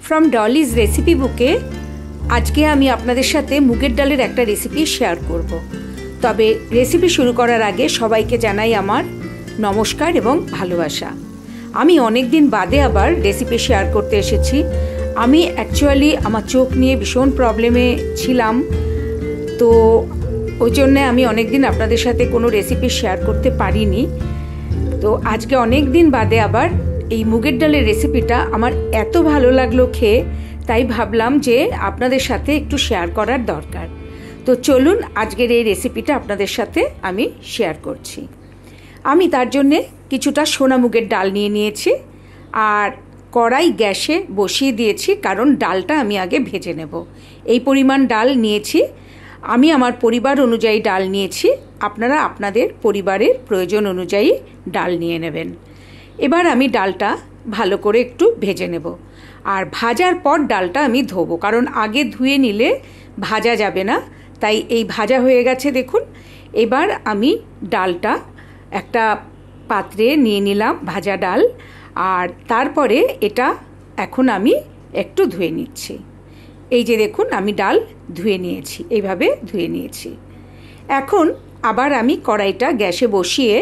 From Dolly's recipe bouquet आज के आमी आपनादेर साथे मुगेर डालेर एकटा रेसिपि शेयर करब। तबे रेसिपि शुरू करार आगे सबाइके जानाई आमार नमस्कार एवं भालोबासा। आमी अनेक दिन बादे आबार रेसिपि शेयर करते एसेछि। आमी एक्चुअली आमार चोख निये भीषण प्रब्लेमे छिलाम, तो ओई जन्य आमी अनेक दिन आपनादेर साथे कोनो रेसिपि शेयर करते पारिनी। तो आज के अनेक दिन बादे आबार এই মুগের ডালের রেসিপিটা আমার এত ভালো লাগলো খেয়ে, তাই ভাবলাম যে আপনাদের সাথে একটু শেয়ার করার দরকার। তো চলুন আজকের এই রেসিপিটা আপনাদের সাথে আমি শেয়ার করছি। আমি তার জন্যে কিছুটা সোনা মুগের ডাল নিয়ে নিয়েছি আর কড়াই গ্যাসে বসিয়ে দিয়েছি, কারণ ডালটা আমি আগে ভেজে নেব। এই পরিমাণ ডাল নিয়েছি আমি, আমার পরিবার অনুযায়ী ডাল নিয়েছি, আপনারা আপনাদের পরিবারের প্রয়োজন অনুযায়ী ডাল নিয়ে নেবেন। এবার আমি ডালটা ভালো করে একটু ভেজে নেব আর ভাজার পর ডালটা আমি ধোবো, কারণ আগে ধুয়ে নিলে ভাজা যাবে না। তাই এই ভাজা হয়ে গেছে দেখুন। এবার আমি ডালটা একটা পাত্রে নিয়ে নিলাম, ভাজা ডাল, আর তারপরে এটা এখন আমি একটু ধুয়ে নিচ্ছি। এই যে দেখুন আমি ডাল ধুয়ে নিয়েছি, এইভাবে ধুয়ে নিয়েছি। এখন আবার আমি কড়াইটা গ্যাসে বসিয়ে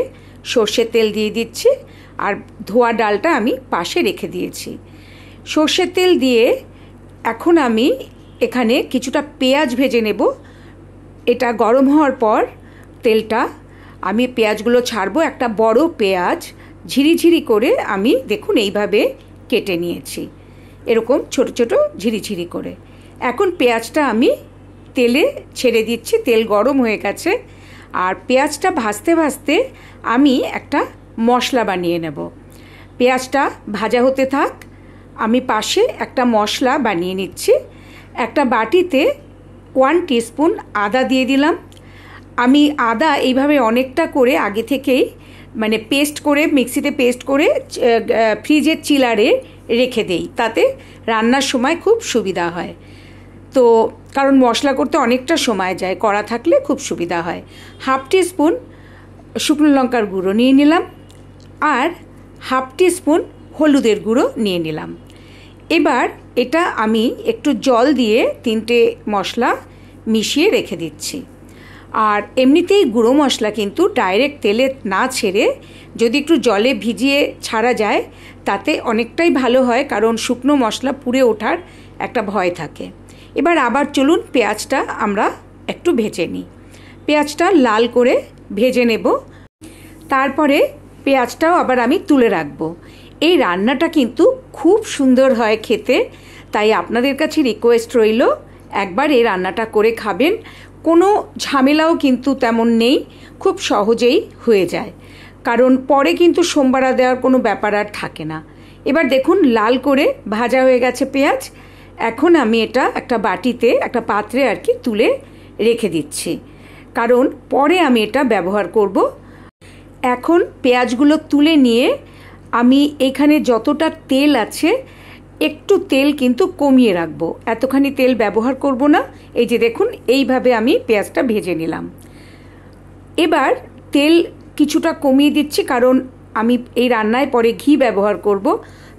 সর্ষের তেল দিয়ে দিচ্ছি আর ধোয়া ডালটা আমি পাশে রেখে দিয়েছি। সর্ষের তেল দিয়ে এখন আমি এখানে কিছুটা পেঁয়াজ ভেজে নেব। এটা গরম হওয়ার পর তেলটা আমি পেঁয়াজগুলো ছাড়বো। একটা বড় পেঁয়াজ ঝিরিঝিরি করে আমি দেখুন এইভাবে কেটে নিয়েছি, এরকম ছোট ছোট ঝিরিঝিরি করে। এখন পেঁয়াজটা আমি তেলে ছেড়ে দিচ্ছি, তেল গরম হয়ে গেছে। আর পেঁয়াজটা ভাজতে ভাজতে আমি একটা মশলা বানিয়ে নেব। পেঁয়াজটা ভাজা হতে থাক, আমি পাশে একটা মশলা বানিয়ে নিচ্ছি। একটা বাটিতে 1 টিস্পুন আদা দিয়ে দিলাম। আমি আদা এইভাবে অনেকটা করে আগে থেকেই মানে পেস্ট করে, মিক্সিতে পেস্ট করে ফ্রিজের চিলারে রেখে দেই, তাতে রান্নার সময় খুব সুবিধা হয়। তো কারণ মশলা করতে অনেকটা সময় যায়, কড়া থাকলে খুব সুবিধা হয়। 1/2 টিস্পুন শুকনো লঙ্কার গুঁড়ো নিয়ে নিলাম আর 1/2 টিস্পুন হলুদের গুঁড়ো নিয়ে নিলাম। এবার এটা আমি একটু জল দিয়ে 3টে মশলা মিশিয়ে রেখে দিচ্ছি। আর এমনিতেই গুঁড়ো মশলা কিন্তু ডাইরেক্ট তেলে না ছেড়ে যদি একটু জলে ভিজিয়ে ছাড়া যায় তাতে অনেকটাই ভালো হয়, কারণ শুকনো মশলা পুড়ে ওঠার একটা ভয় থাকে। এবার আবার চলুন পেঁয়াজটা আমরা একটু ভেজে নিই। পেঁয়াজটা লাল করে ভেজে নেব, তারপরে পেঁয়াজটাও আবার আমি তুলে রাখবো। এই রান্নাটা কিন্তু খুব সুন্দর হয় খেতে, তাই আপনাদের কাছে রিকোয়েস্ট রইল একবার এই রান্নাটা করে খাবেন। কোনো ঝামেলাও কিন্তু তেমন নেই, খুব সহজেই হয়ে যায়, কারণ পরে কিন্তু সোমবারা দেওয়ার কোনো ব্যাপার আর থাকে না। এবার দেখুন লাল করে ভাজা হয়ে গেছে পেঁয়াজ। এখন আমি এটা একটা বাটিতে, একটা পাত্রে আর কি তুলে রেখে দিচ্ছি, কারণ পরে আমি এটা ব্যবহার করব। এখন পেঁয়াজগুলো তুলে নিয়ে আমি এখানে যতটা তেল আছে একটু তেল কিন্তু কমিয়ে রাখবো, এতখানি তেল ব্যবহার করব না। এই যে দেখুন এইভাবে আমি পেঁয়াজটা ভেজে নিলাম। এবার তেল কিছুটা কমিয়ে দিচ্ছি, কারণ আমি এই রান্নায় পরে ঘি ব্যবহার করব,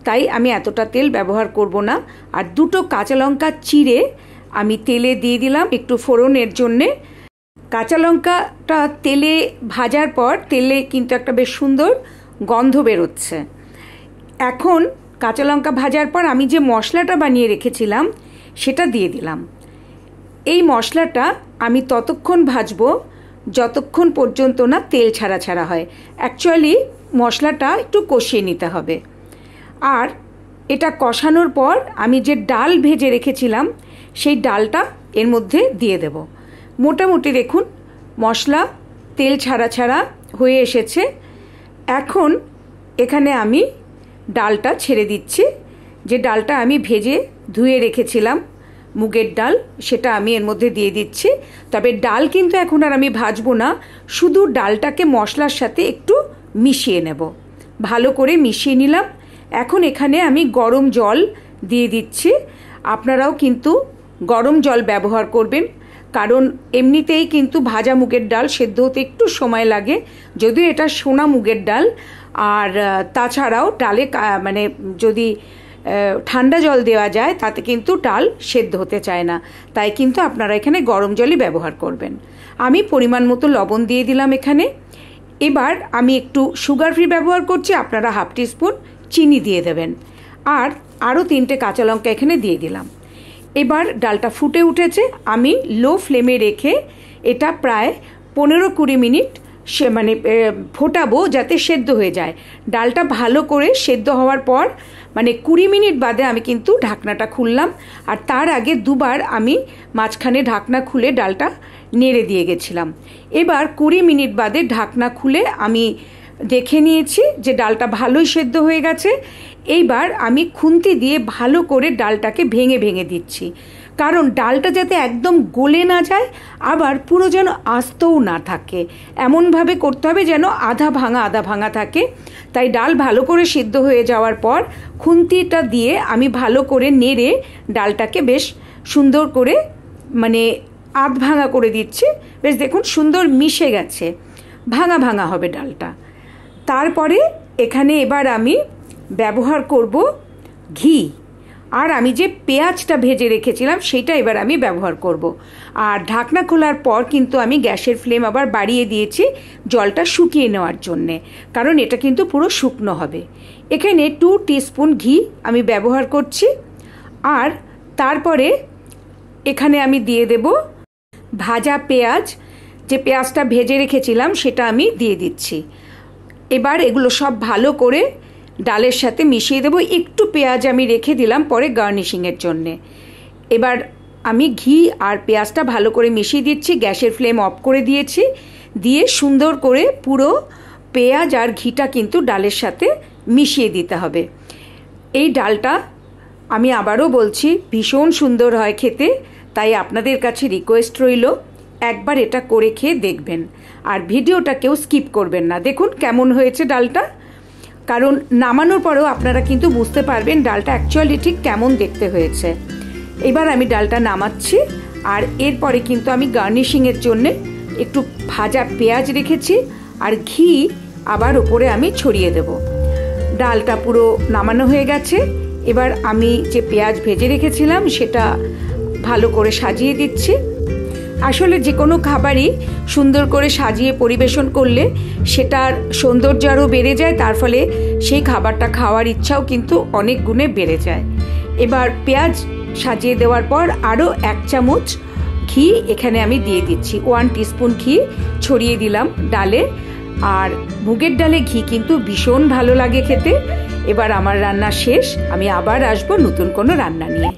তাই আমি এতটা তেল ব্যবহার করব না। আর 2টো কাঁচা লঙ্কা চিড়ে আমি তেলে দিয়ে দিলাম একটু ফোড়নের জন্যে। কাঁচা লঙ্কাটা তেলে ভাজার পর তেলে কিন্তু একটা বেশ সুন্দর গন্ধ বেরোচ্ছে। এখন কাঁচা লঙ্কা ভাজার পর আমি যে মশলাটা বানিয়ে রেখেছিলাম সেটা দিয়ে দিলাম। এই মশলাটা আমি ততক্ষণ ভাজবো যতক্ষণ পর্যন্ত না তেল ছাড়া ছাড়া হয়। অ্যাকচুয়ালি মশলাটা একটু কষিয়ে নিতে হবে। আর এটা কষানোর পর আমি যে ডাল ভেজে রেখেছিলাম সেই ডালটা এর মধ্যে দিয়ে দেব। মোটামুটি দেখুন মশলা তেল ছাড়া ছাড়া হয়ে এসেছে। এখন এখানে আমি ডালটা ছেড়ে দিচ্ছি। যে ডালটা আমি ভেজে ধুয়ে রেখেছিলাম মুগের ডাল, সেটা আমি এর মধ্যে দিয়ে দিচ্ছি। তবে ডাল কিন্তু এখন আর আমি ভাজবো না, শুধু ডালটাকে মশলার সাথে একটু মিশিয়ে নেব। ভালো করে মিশিয়ে নিলাম। এখন এখানে আমি গরম জল দিয়ে দিচ্ছি। আপনারাও কিন্তু গরম জল ব্যবহার করবেন, কারণ এমনিতেই কিন্তু ভাজা মুগের ডাল সেদ্ধ হতে একটু সময় লাগে, যদিও এটা সোনা মুগের ডাল। আর তাছাড়াও ডালে মানে যদি ঠান্ডা জল দেওয়া যায় তাতে কিন্তু ডাল সেদ্ধ হতে চায় না, তাই কিন্তু আপনারা এখানে গরম জলই ব্যবহার করবেন। আমি পরিমাণ মতো লবণ দিয়ে দিলাম এখানে। এবার আমি একটু সুগার ফ্রি ব্যবহার করছি, আপনারা 1/2 টিস্পুন চিনি দিয়ে দেবেন। আর আরও 3টে কাঁচা লঙ্কা এখানে দিয়ে দিলাম। এবার ডালটা ফুটে উঠেছে, আমি লো ফ্লেমে রেখে এটা প্রায় 15-20 মিনিট ফোটাবো যাতে সেদ্ধ হয়ে যায়। ডালটা ভালো করে সেদ্ধ হওয়ার পর 20 মিনিট বাদে আমি কিন্তু ঢাকনাটা খুললাম, আর তার আগে দুবার আমি মাঝখানে ঢাকনা খুলে ডালটা নেড়ে দিয়ে গেছিলাম। এবার 20 মিনিট বাদে ঢাকনা খুলে আমি দেখে নিয়েছি যে ডালটা ভালোই সেদ্ধ হয়ে গেছে। এইবার আমি খুন্তি দিয়ে ভালো করে ডালটাকে ভেঙে ভেঙে দিচ্ছি, কারণ ডালটা যাতে একদম গলে না যায়, আবার পুরো যেন আস্তও না থাকে, এমনভাবে করতে হবে যেন আধা ভাঙা থাকে। তাই ডাল ভালো করে সিদ্ধ হয়ে যাওয়ার পর খুন্তিটা দিয়ে আমি ভালো করে নেড়ে ডালটাকে বেশ সুন্দর করে আধ ভাঙা করে দিচ্ছি। বেশ দেখুন সুন্দর মিশে গেছে, ভাঙা হবে ডালটা। তারপরে এখানে এবার আমি ব্যবহার করব ঘি, আর আমি যে পেঁয়াজটা ভেজে রেখেছিলাম সেটা এবার আমি ব্যবহার করব। আর ঢাকনা খোলার পর কিন্তু আমি গ্যাসের ফ্লেম আবার বাড়িয়ে দিয়েছি জলটা শুকিয়ে নেওয়ার জন্যে, কারণ এটা কিন্তু পুরো শুকনো হবে। এখানে 2 টিস্পুন ঘি আমি ব্যবহার করছি। আর তারপরে এখানে আমি দিয়ে দেব ভাজা পেঁয়াজ, যে পেঁয়াজটা ভেজে রেখেছিলাম সেটা আমি দিয়ে দিচ্ছি। এবার এগুলো সব ভালো করে ডালের সাথে মিশিয়ে দেবো। একটু পেঁয়াজ আমি রেখে দিলাম পরে গার্নিশিংয়ের জন্যে। এবার আমি ঘি আর পেঁয়াজটা ভালো করে মিশিয়ে দিচ্ছি, গ্যাসের ফ্লেম অফ করে দিয়েছি, দিয়ে সুন্দর করে পুরো পেঁয়াজ আর ঘিটা কিন্তু ডালের সাথে মিশিয়ে দিতে হবে। এই ডালটা আমি আবারও বলছি ভীষণ সুন্দর হয় খেতে, তাই আপনাদের কাছে রিকোয়েস্ট রইল একবার এটা করে খেয়ে দেখবেন, আর ভিডিওটা কেউ স্কিপ করবেন না। দেখুন কেমন হয়েছে ডালটা, কারণ নামানোর পরেও আপনারা কিন্তু বুঝতে পারবেন ডালটা অ্যাকচুয়ালি ঠিক কেমন দেখতে হয়েছে। এবার আমি ডালটা নামাচ্ছি, আর এরপরে কিন্তু আমি গার্নিশিংয়ের জন্যে একটু ভাজা পেঁয়াজ রেখেছি আর ঘি আবার ওপরে আমি ছড়িয়ে দেব। ডালটা পুরো নামানো হয়ে গেছে। এবার আমি যে পেঁয়াজ ভেজে রেখেছিলাম সেটা ভালো করে সাজিয়ে দিচ্ছি। আসলে যে কোনো খাবারই সুন্দর করে সাজিয়ে পরিবেশন করলে সেটার সৌন্দর্য আরও বেড়ে যায়, তার ফলে সেই খাবারটা খাওয়ার ইচ্ছাও কিন্তু অনেক গুণে বেড়ে যায়। এবার পেঁয়াজ সাজিয়ে দেওয়ার পর আরও 1 চামচ ঘি এখানে আমি দিয়ে দিচ্ছি। 1 টিস্পুন ঘি ছড়িয়ে দিলাম ডালে। আর মুগের ডালে ঘি কিন্তু ভীষণ ভালো লাগে খেতে। এবার আমার রান্না শেষ, আমি আবার আসবো নতুন কোনো রান্না নিয়ে।